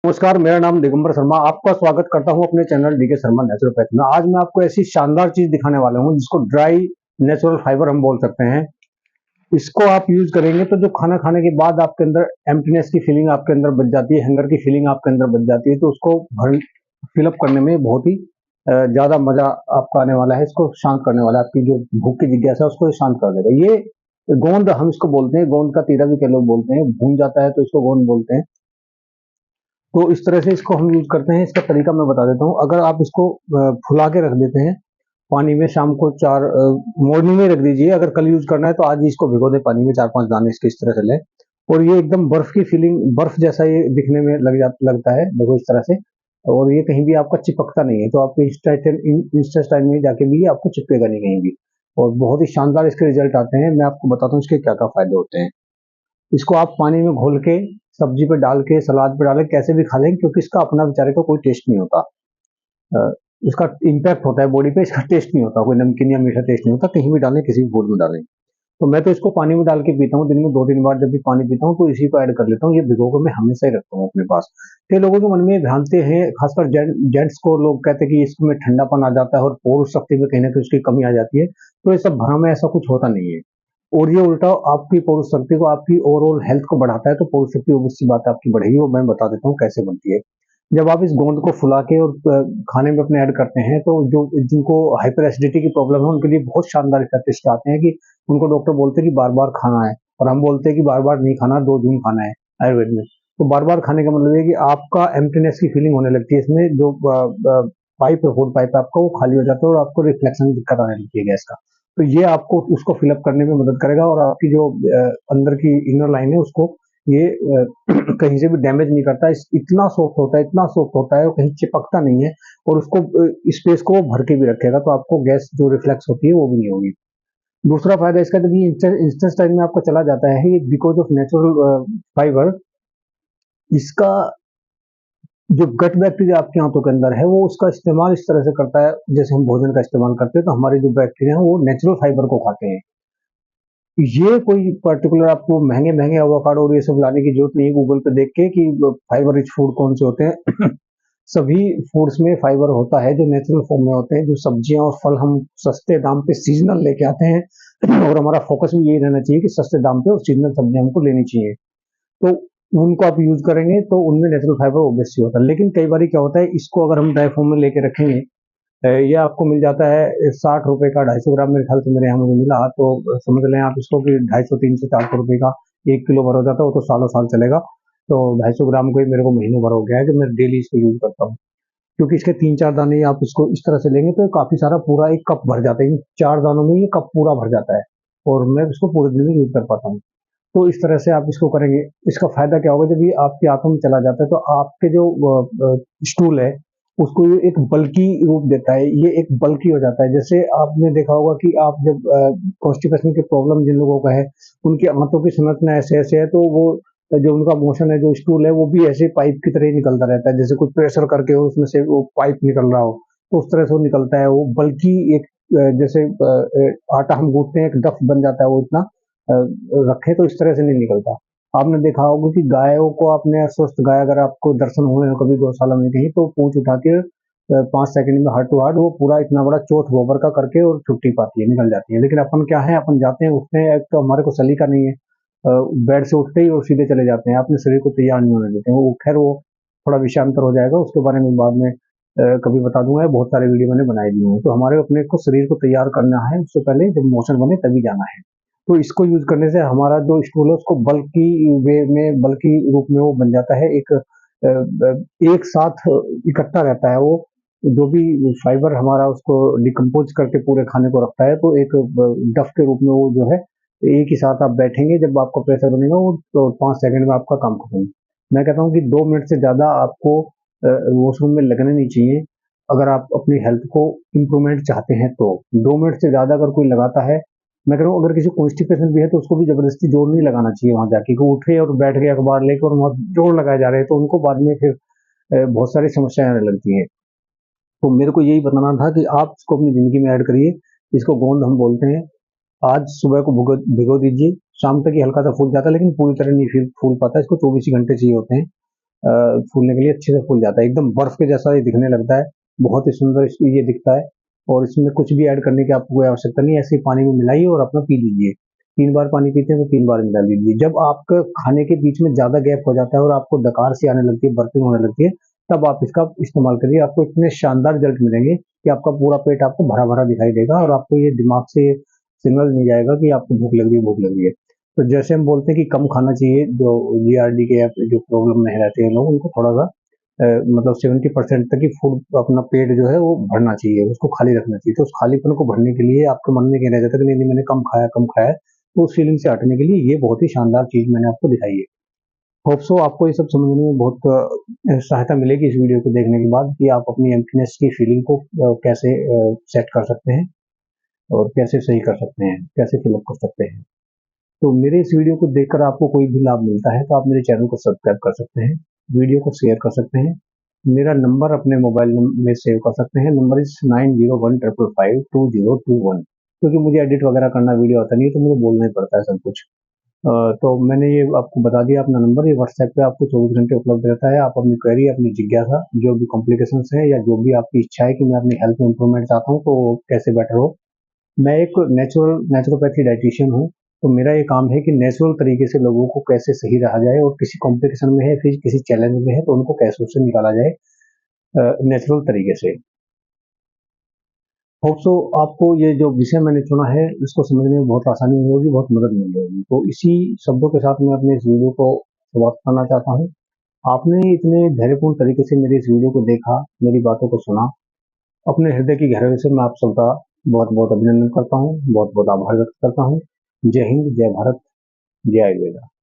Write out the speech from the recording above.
नमस्कार, मेरा नाम दिगंबर शर्मा। आपका स्वागत करता हूं अपने चैनल डीके शर्मा नेचुरोपैथ में। आज मैं आपको ऐसी शानदार चीज दिखाने वाला हूं जिसको ड्राई नेचुरल फाइबर हम बोल सकते हैं। इसको आप यूज करेंगे तो जो खाना खाने के बाद आपके अंदर एम्प्टीनेस की फीलिंग आपके अंदर बच जाती है, हंगर की फीलिंग आपके अंदर बच जाती है, तो उसको भर फिलअप करने में बहुत ही ज्यादा मजा आपका आने वाला है। इसको शांत करने वाला है, आपकी जो भूख की जिज्ञासा है उसको शांत कर देगा। ये गोंद हम इसको बोलते हैं, गोंद का तीरा भी कई लोग बोलते हैं। भून जाता है तो इसको गोंद बोलते हैं। तो इस तरह से इसको हम यूज करते हैं। इसका तरीका मैं बता देता हूँ। अगर आप इसको फुला के रख देते हैं पानी में, शाम को चार मॉर्निंग में रख दीजिए। अगर कल यूज करना है तो आज ही इसको भिगो दे पानी में, 4-5 दाने इसके इस तरह से लें। और ये एकदम बर्फ की फीलिंग, बर्फ जैसा ये दिखने में लगता है, देखो इस तरह से। और ये कहीं भी आपका चिपकता नहीं है, तो आपके इंस्टास्टाइन में जाके भी आपको चिपकेगा नहीं कहीं भी। और बहुत ही शानदार इसके रिजल्ट आते हैं। मैं आपको बताता हूँ इसके क्या क्या फायदे होते हैं। इसको आप पानी में घोल के सब्जी पे डाल के, सलाद पे डाल के कैसे भी खा लें, क्योंकि इसका अपना बेचारे का कोई टेस्ट नहीं होता। अ, इसका इम्पैक्ट होता है बॉडी पे, इसका टेस्ट नहीं होता। कोई नमकीन या मीठा टेस्ट नहीं होता। कहीं भी डालें, किसी भी फूड में डालें। तो मैं तो इसको पानी में डाल के पीता हूँ। दिन में 2-3 बार जब भी पानी पीता हूँ तो इसी को ऐड कर लेता हूँ। ये भिगो के मैं हमेशा ही रखता हूँ अपने पास। कई लोगों के मन में भ्रांति है, खासकर जेंट्स को लोग कहते हैं कि इसमें ठंडापन आ जाता है और पौरुष शक्ति में कहीं ना कहीं उसकी कमी आ जाती है। तो ये सब भ्रम है, ऐसा कुछ होता नहीं है। और ये उल्टा आपकी पौरुष शक्ति को, आपकी ओवरऑल हेल्थ को बढ़ाता है। तो पौरुष शक्ति ऑब्वियस सी बात है आपकी बढ़ेगी। वो मैं बता देता हूँ कैसे बनती है। जब आप इस गोंद को फुला के और खाने में अपने ऐड करते हैं, तो जो जिनको हाइपर एसिडिटी की प्रॉब्लम है उनके लिए बहुत शानदार इफेक्ट इसके आते हैं। कि उनको डॉक्टर बोलते हैं कि बार बार खाना है, और हम बोलते हैं कि बार बार नहीं खाना, 2 दिन खाना है आयुर्वेद में। तो बार बार खाने का मतलब है कि आपका एम्प्टीनेस की फीलिंग होने लगती है। इसमें जो पाइप है, फूड पाइप आपका, वो खाली हो जाता है और आपको रिफ्लेक्शन दिक्कत आने लगती है गैस का। तो ये आपको उसको फिलअप करने में मदद करेगा। और आपकी जो अंदर की इनर लाइन है उसको ये कहीं से भी डैमेज नहीं करता। इतना सॉफ्ट होता है, इतना सॉफ्ट होता है, वो कहीं चिपकता नहीं है। और उसको स्पेस को भर के भी रखेगा, तो आपको गैस जो रिफ्लेक्स होती है वो भी नहीं होगी। दूसरा फायदा इसका, जब ये इंस्टेंटाइन में आपका चला जाता है, ये बिकॉज ऑफ नेचुरल फाइबर, इसका जो गट बैक्टीरिया आपके आंतों के अंदर है वो उसका इस्तेमाल इस तरह से करता है। जैसे हम भोजन का इस्तेमाल करते हैं तो हमारे जो बैक्टीरिया हैं वो नेचुरल फाइबर को खाते हैं। ये कोई पर्टिकुलर आपको महंगे महंगे एवोकाडो और ये सब लाने की जरूरत नहीं है गूगल पे देख के कि फाइबर रिच फूड कौन से होते हैं। सभी फूड्स में फाइबर होता है जो नेचुरल फॉर्म में होते हैं। जो सब्जियां और फल हम सस्ते दाम पे सीजनल लेके आते हैं, और हमारा फोकस भी यही रहना चाहिए कि सस्ते दाम पे और सीजनल सब्जियां हमको लेनी चाहिए। तो उनको आप यूज करेंगे तो उनमें नेचुरल फाइबर ऑब्वियसली होता है। लेकिन कई बार क्या होता है, इसको अगर हम ड्राई फॉर्म में लेके रखेंगे, ये आपको मिल जाता है 60 रुपए का 250 ग्राम, मेरे ख्याल से मेरे यहाँ मुझे मिला। तो समझ लें आप इसको कि 250, 300, 400 रुपए का 1 किलो भर हो जाता है। वो तो सालों साल चलेगा। तो 250 ग्राम को ही मेरे को महीनों भर हो गया है जो मैं डेली इसको यूज करता हूँ। क्योंकि इसके 3-4 दाने आप इसको इस तरह से लेंगे तो काफी सारा, पूरा एक कप भर जाता है। इन 4 दानों में ये कप पूरा भर जाता है, और मैं इसको पूरे दिन में यूज कर पाता हूँ। तो इस तरह से आप इसको करेंगे। इसका फायदा क्या होगा, जब ये आपके हाथों में चला जाता है तो आपके जो स्टूल है उसको ये एक बल्की रूप देता है। ये एक बल्की हो जाता है। जैसे आपने देखा होगा कि आप जब कॉन्स्टिपेशन की प्रॉब्लम जिन लोगों का है, उनके हाथों की संरचना ऐसे ऐसे है, तो वो जो उनका मोशन है, जो स्टूल है, वो भी ऐसे पाइप की तरह ही निकलता रहता है। जैसे कुछ प्रेशर करके उसमें से वो पाइप निकल रहा हो, तो उस तरह से वो निकलता है। वो बल्कि एक जैसे आटा हम गूंथते हैं, एक डफ बन जाता है वो। इतना रखे तो इस तरह से नहीं निकलता। आपने देखा होगा कि गायों को, आपने स्वस्थ गाय अगर आपको दर्शन हुए हो कभी गौशाला में कहीं, तो पूंछ उठा के 5 सेकंड में हार्ट टू हार्ट वो पूरा इतना बड़ा चौथ गोबर का करके और छुट्टी पाती है, निकल जाती है। लेकिन अपन क्या है, अपन जाते हैं, उठते हैं, एक तो हमारे को सलीका नहीं है, बेड से उठते ही और सीधे चले जाते हैं, अपने शरीर को तैयार नहीं होने देते हैं। वो खैर वो थोड़ा विषयांतर हो जाएगा, उसके बारे में बाद में कभी बता दूंगा। बहुत सारे वीडियो मैंने बनाए दिए हैं। तो हमारे अपने को शरीर को तैयार करना है, उससे पहले जब मोशन बने तभी जाना है। तो इसको यूज करने से हमारा जो स्टूल है उसको बल्कि वे में, बल्कि रूप में वो बन जाता है। एक साथ इकट्ठा रहता है वो। जो भी फाइबर हमारा उसको डिकम्पोज करके पूरे खाने को रखता है, तो एक डफ के रूप में वो जो है, एक ही साथ आप बैठेंगे, जब आपका प्रेशर बनेगा वो तो 5 सेकंड में आपका काम खत्म। मैं कहता हूँ कि 2 मिनट से ज्यादा आपको वॉशरूम में लगने नहीं चाहिए। अगर आप अपनी हेल्थ को इम्प्रूवमेंट चाहते हैं तो 2 मिनट से ज्यादा अगर कोई लगाता है, मैं कह रहा हूँ अगर किसी कॉन्स्टिपेशन भी है तो उसको भी जबरदस्ती जोर नहीं लगाना चाहिए वहां जाके, कि उठे और बैठ गए अखबार लेकर और वहां जोर लगाए जा रहे हैं, तो उनको बाद में फिर बहुत सारी समस्याएं आने लगती हैं। तो मेरे को यही बताना था कि आप इसको अपनी जिंदगी में ऐड करिए। इसको गोंद हम बोलते हैं। आज सुबह को भिगो भिगो दीजिए, शाम तक ही हल्का सा फूल जाता है, लेकिन पूरी तरह नहीं फूल पाता। इसको 24 ही घंटे चाहिए होते हैं। फूलने के लिए अच्छे से फूल जाता है, एकदम बर्फ के जैसा ये दिखने लगता है, बहुत ही सुंदर ये दिखता है। और इसमें कुछ भी ऐड करने की आपको कोई आवश्यकता नहीं है, ऐसे ही पानी में मिलाइए और अपना पी लीजिए। 3 बार पानी पीते हैं तो 3 बार मिला लीजिए। जब आपका खाने के बीच में ज़्यादा गैप हो जाता है और आपको डकार सी आने लगती है, बर्पिंग होने लगती है, तब आप इसका इस्तेमाल करिए। आपको इतने शानदार रिजल्ट मिलेंगे कि आपका पूरा पेट आपको भरा-भरा दिखाई देगा और आपको ये दिमाग से सिग्नल नहीं जाएगा कि आपको भूख लग रही है, भूख लग रही है। तो जैसे हम बोलते हैं कि कम खाना चाहिए, जो जीआरडी के या जो प्रॉब्लम में रहते हैं लोग, उनको थोड़ा सा मतलब 70% तक ही फूड अपना पेट जो है वो भरना चाहिए, उसको खाली रखना चाहिए। तो उस खालीपन को भरने के लिए आपके मन में क्या रह जाता है कि नहीं नहीं मैंने कम खाया है, तो उस फीलिंग से हटने के लिए ये बहुत ही शानदार चीज मैंने आपको दिखाई है। होप सो आपको ये सब समझने में बहुत सहायता मिलेगी इस वीडियो को देखने के बाद, कि आप अपनी एम्प्टीनेस की फीलिंग को कैसे सेट कर सकते हैं और कैसे सही कर सकते हैं, कैसे फिलअप कर सकते हैं। तो मेरे इस वीडियो को देखकर आपको कोई भी लाभ मिलता है तो आप मेरे चैनल को सब्सक्राइब कर सकते हैं, वीडियो को शेयर कर सकते हैं, मेरा नंबर अपने मोबाइल में सेव कर सकते हैं। नंबर इज 9015552021, क्योंकि मुझे एडिट वगैरह करना वीडियो आता नहीं है, तो मुझे बोलना ही पड़ता है सब कुछ। तो मैंने ये आपको बता दिया अपना नंबर, ये व्हाट्सएप पे आपको 24 घंटे उपलब्ध रहता है। आप अपनी क्वेरी, अपनी जिज्ञासा, जो भी कॉम्प्लिकेशंस है या जो भी आपकी इच्छा है कि मैं अपनी हेल्थ में इंप्रूवमेंट चाहता हूँ तो कैसे बेटर हो। मैं एक नेचुरोपैथी डाइटिशियन हूँ, तो मेरा ये काम है कि नेचुरल तरीके से लोगों को कैसे सही रहा जाए, और किसी कॉम्प्लिकेशन में है, फिर किसी चैलेंज में है, तो उनको कैसे उससे निकाला जाए नेचुरल तरीके से। होप सो आपको ये जो विषय मैंने चुना है इसको समझने में बहुत आसानी होगी, बहुत मदद मिल जाएगी। तो इसी शब्दों के साथ मैं अपने इस वीडियो को समाप्त करना चाहता हूँ। आपने इतने धैर्यपूर्ण तरीके से मेरे इस वीडियो को देखा, मेरी बातों को सुना, अपने हृदय की गहराई से मैं आप सबका बहुत बहुत अभिनंदन करता हूँ, बहुत बहुत आभार व्यक्त करता हूँ। जय हिंद, जय भारत, जय आयुर्वेदा।